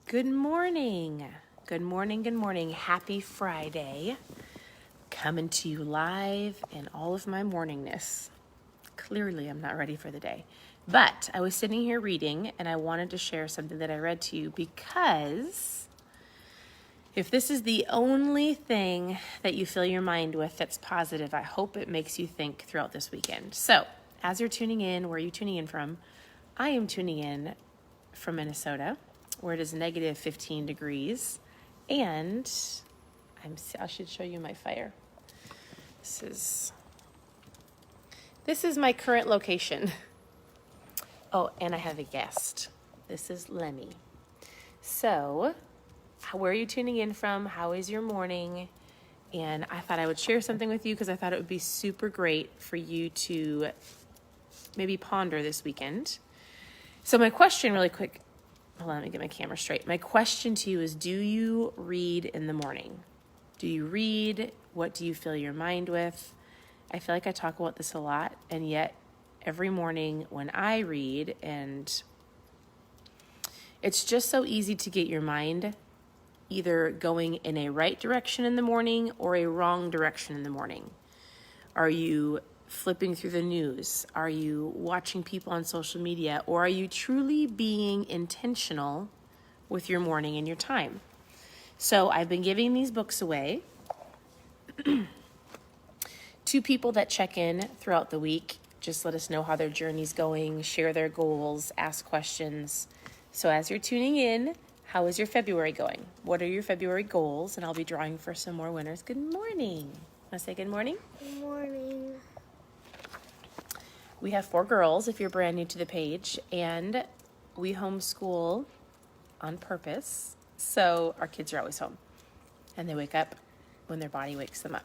Good morning. Good morning. Good morning. Happy Friday. Coming to you live in all of my morningness. Clearly, I'm not ready for the day. But I was sitting here reading and I wanted to share something that I read to you because if this is the only thing that you fill your mind with that's positive, I hope it makes you think throughout this weekend. So, as you're tuning in, where are you tuning in from? I am tuning in from Minnesota, where it is negative 15 degrees, and I should show you my fire. This is my current location. Oh, and I have a guest. This is Lemmy. So, where are you tuning in from? How is your morning? And I thought I would share something with you because I thought it would be super great for you to maybe ponder this weekend. So my question really quick, hold on, let me get my camera straight. My question to you is, do you read in the morning? Do you read? What do you fill your mind with? I feel like I talk about this a lot, and yet every morning when I read, and it's just so easy to get your mind either going in a right direction in the morning or a wrong direction in the morning. Are you flipping through the news? Are you watching people on social media? Or are you truly being intentional with your morning and your time? So I've been giving these books away to people that check in throughout the week. Just let us know how their journey's going, share their goals, ask questions. So as you're tuning in, how is your February going? What are your February goals? And I'll be drawing for some more winners. Good morning. Want to say good morning? Good morning. We have 4 girls, if you're brand new to the page, and we homeschool on purpose. So our kids are always home, and they wake up when their body wakes them up.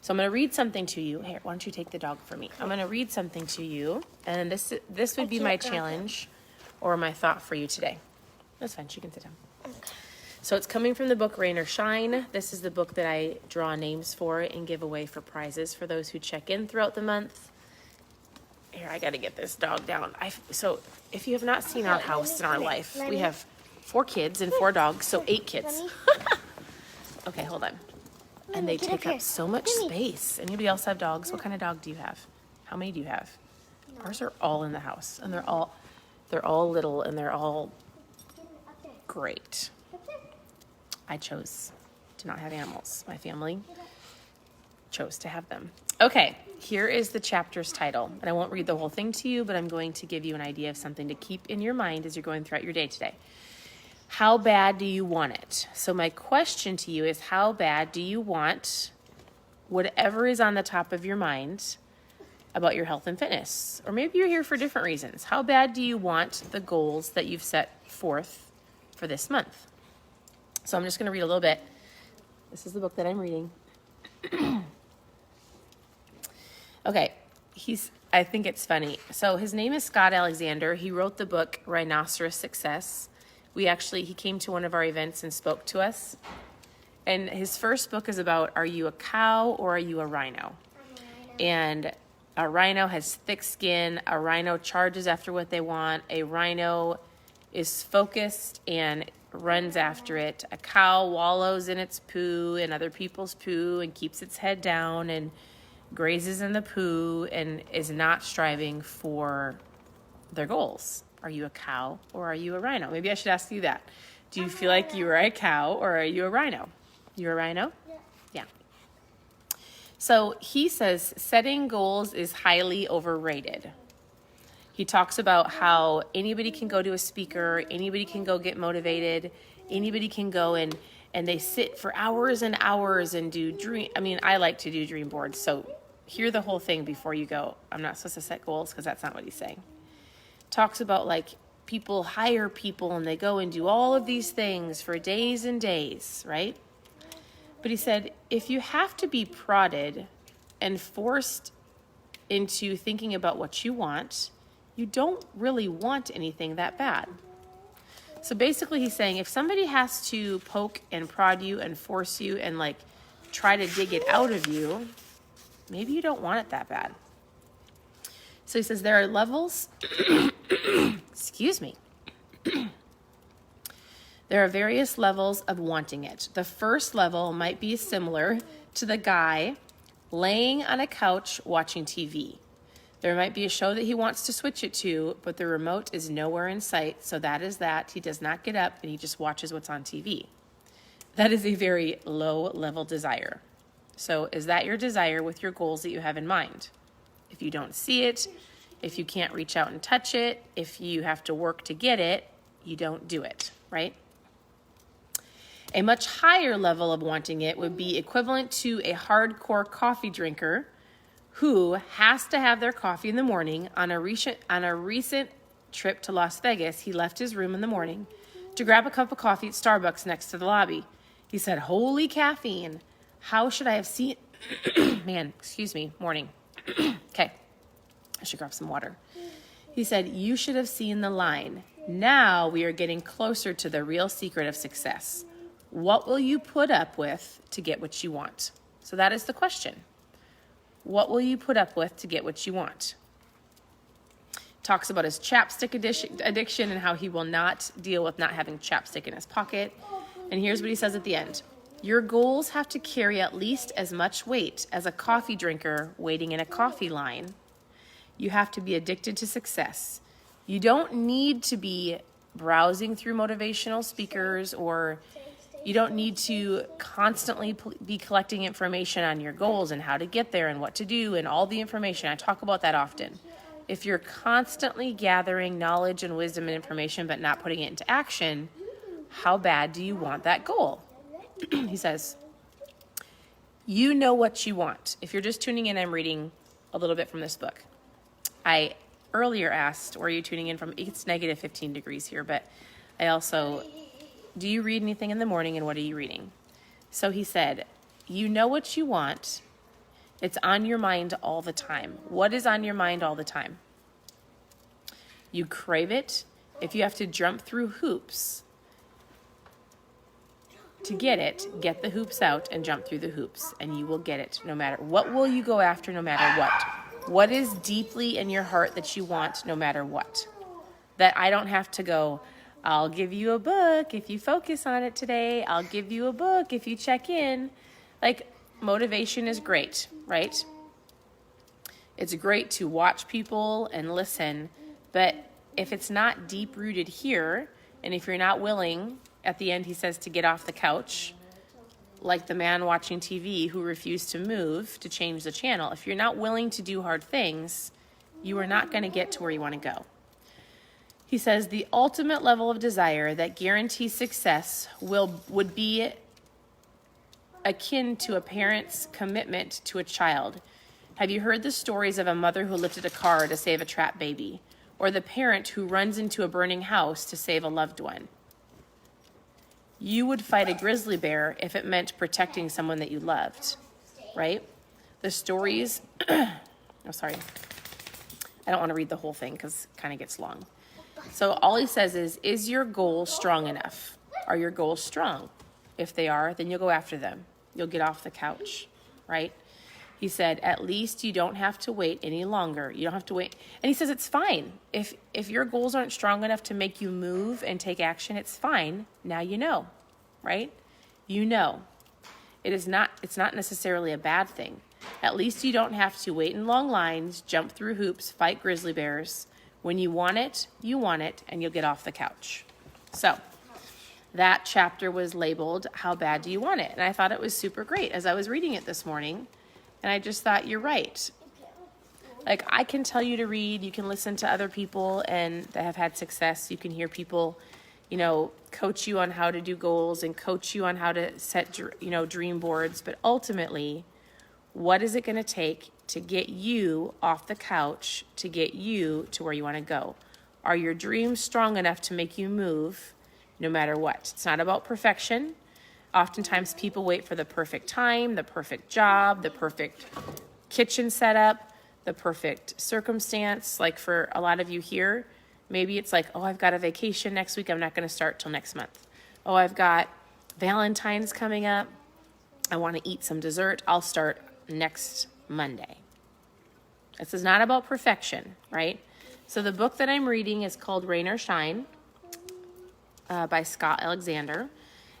So I'm going to read something to you. Here, why don't you take the dog for me? I'm going to read something to you, and this would be my challenge or my thought for you today. That's fine. She can sit down. Okay. So it's coming from the book Rain or Shine. This is the book that I draw names for and give away for prizes for those who check in throughout the month. Here, I got to get this dog down. So if you have not seen our house and our life, we have 4 kids and 4 dogs, so 8 kids. Okay, hold on. And they take up so much space. Anybody else have dogs? What kind of dog do you have? How many do you have? Ours are all in the house, and they're all little, and they're all great. I chose to not have animals. My family chose to have them. Okay, here is the chapter's title. And I won't read the whole thing to you, but I'm going to give you an idea of something to keep in your mind as you're going throughout your day today. How bad do you want it? So my question to you is, how bad do you want whatever is on the top of your mind about your health and fitness? Or maybe you're here for different reasons. How bad do you want the goals that you've set forth for this month? So I'm just going to read a little bit. This is the book that I'm reading. Okay, I think it's funny. So his name is Scott Alexander. He wrote the book Rhinoceros Success. He came to one of our events and spoke to us. And his first book is about, are you a cow or are you a rhino? And a rhino has thick skin. A rhino charges after what they want. A rhino is focused and runs after it. A cow wallows in its poo and other people's poo and keeps its head down and grazes in the poo and is not striving for their goals. Are you a cow or are you a rhino? Maybe I should ask you that. Do you feel like you are a cow or are you a rhino? You're a rhino? Yeah. So he says setting goals is highly overrated. He talks about how anybody can go to a speaker, anybody can go get motivated, anybody can go and they sit for hours and hours and do I like to do dream boards. So hear the whole thing before you go. I'm not supposed to set goals because that's not what he's saying. Talks about like people hire people and they go and do all of these things for days and days, right? But he said, if you have to be prodded and forced into thinking about what you want, you don't really want anything that bad. So basically he's saying if somebody has to poke and prod you and force you and like try to dig it out of you, maybe you don't want it that bad. So he says there are levels, excuse me. There are various levels of wanting it. The first level might be similar to the guy laying on a couch watching TV. There might be a show that he wants to switch it to, but the remote is nowhere in sight, so that is that. He does not get up and he just watches what's on TV. That is a very low-level desire. So is that your desire with your goals that you have in mind? If you don't see it, if you can't reach out and touch it, if you have to work to get it, you don't do it, right? A much higher level of wanting it would be equivalent to a hardcore coffee drinker who has to have their coffee in the morning. On a recent trip to Las Vegas, he left his room in the morning to grab a cup of coffee at Starbucks next to the lobby. He said, "Holy caffeine. How should I have seen..." Morning. Okay, I should grab some water. He said, "You should have seen the line. Now we are getting closer to the real secret of success. What will you put up with to get what you want?" So that is the question. What will you put up with to get what you want? Talks about his chapstick addiction and how he will not deal with not having chapstick in his pocket. And here's what he says at the end. Your goals have to carry at least as much weight as a coffee drinker waiting in a coffee line. You have to be addicted to success. You don't need to be browsing through motivational speakers, or you don't need to constantly be collecting information on your goals and how to get there and what to do and all the information. I talk about that often. If you're constantly gathering knowledge and wisdom and information but not putting it into action, how bad do you want that goal? He says, you know what you want. If you're just tuning in, I'm reading a little bit from this book. I earlier asked, where are you tuning in from? It's negative 15 degrees here, but I also, do you read anything in the morning and what are you reading? So he said, you know what you want. It's on your mind all the time. What is on your mind all the time? You crave it. If you have to jump through hoops to get it, get the hoops out and jump through the hoops, and you will get it no matter what. Will you go after no matter what? What is deeply in your heart that you want no matter what? That I don't have to go, I'll give you a book if you focus on it today. I'll give you a book if you check in. Like, motivation is great, right? It's great to watch people and listen, but if it's not deep-rooted here, and if you're not willing, at the end he says to get off the couch, like the man watching TV who refused to move to change the channel. If you're not willing to do hard things, you are not going to get to where you want to go. He says the ultimate level of desire that guarantees success would be akin to a parent's commitment to a child. Have you heard the stories of a mother who lifted a car to save a trapped baby, or the parent who runs into a burning house to save a loved one? You would fight a grizzly bear if it meant protecting someone that you loved, right? The stories, I don't want to read the whole thing because it kind of gets long. So all he says is your goal strong enough? Are your goals strong? If they are, then you'll go after them. You'll get off the couch, right? He said, at least you don't have to wait any longer. You don't have to wait. And he says it's fine. If your goals aren't strong enough to make you move and take action, it's fine. Now you know, right? You know. It's not necessarily a bad thing. At least you don't have to wait in long lines, jump through hoops, fight grizzly bears. When you want it, and you'll get off the couch. So that chapter was labeled, How Bad Do You Want It? And I thought it was super great as I was reading it this morning. And I just thought, you're right. Like, I can tell you to read. You can listen to other people and that have had success. You can hear people, coach you on how to do goals and coach you on how to set, dream boards. But ultimately, what is it going to take to get you off the couch, to get you to where you want to go? Are your dreams strong enough to make you move no matter what? It's not about perfection. Oftentimes people wait for the perfect time, the perfect job, the perfect kitchen setup, the perfect circumstance. Like for a lot of you here, maybe it's like, oh, I've got a vacation next week. I'm not going to start till next month. Oh, I've got Valentine's coming up. I want to eat some dessert. I'll start next Monday. This is not about perfection, right? So the book that I'm reading is called Rain or Shine. by Scott Alexander.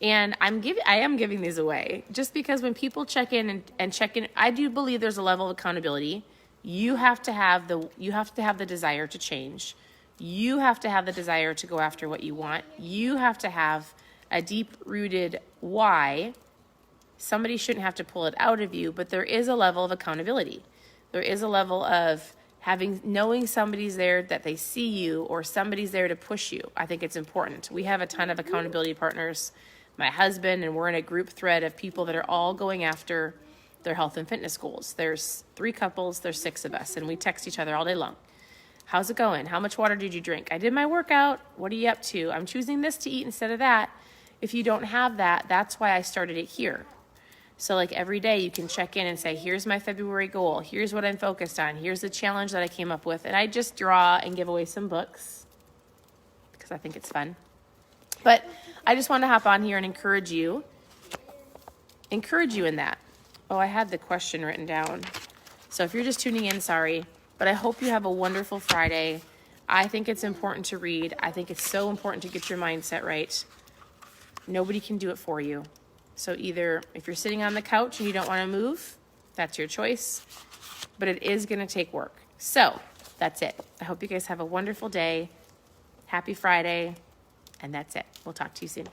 And I am giving these away just because when people check in and check in, I do believe there's a level of accountability. You have to have the desire to change. You have to have the desire to go after what you want. You have to have a deep-rooted why. Somebody shouldn't have to pull it out of you, but there is a level of accountability. There is a level of knowing somebody's there, that they see you, or somebody's there to push you. I think it's important. We have a ton of accountability partners, my husband, and we're in a group thread of people that are all going after their health and fitness goals. There's 3 couples, there's 6 of us, and we text each other all day long. How's it going? How much water did you drink? I did my workout. What are you up to? I'm choosing this to eat instead of that. If you don't have that, that's why I started it here. So like every day you can check in and say, here's my February goal. Here's what I'm focused on. Here's the challenge that I came up with. And I just draw and give away some books because I think it's fun. But I just want to hop on here and encourage you in that. Oh, I had the question written down. So if you're just tuning in, sorry. But I hope you have a wonderful Friday. I think it's important to read. I think it's so important to get your mindset right. Nobody can do it for you. So either if you're sitting on the couch and you don't want to move, that's your choice. But it is going to take work. So that's it. I hope you guys have a wonderful day. Happy Friday. And that's it. We'll talk to you soon.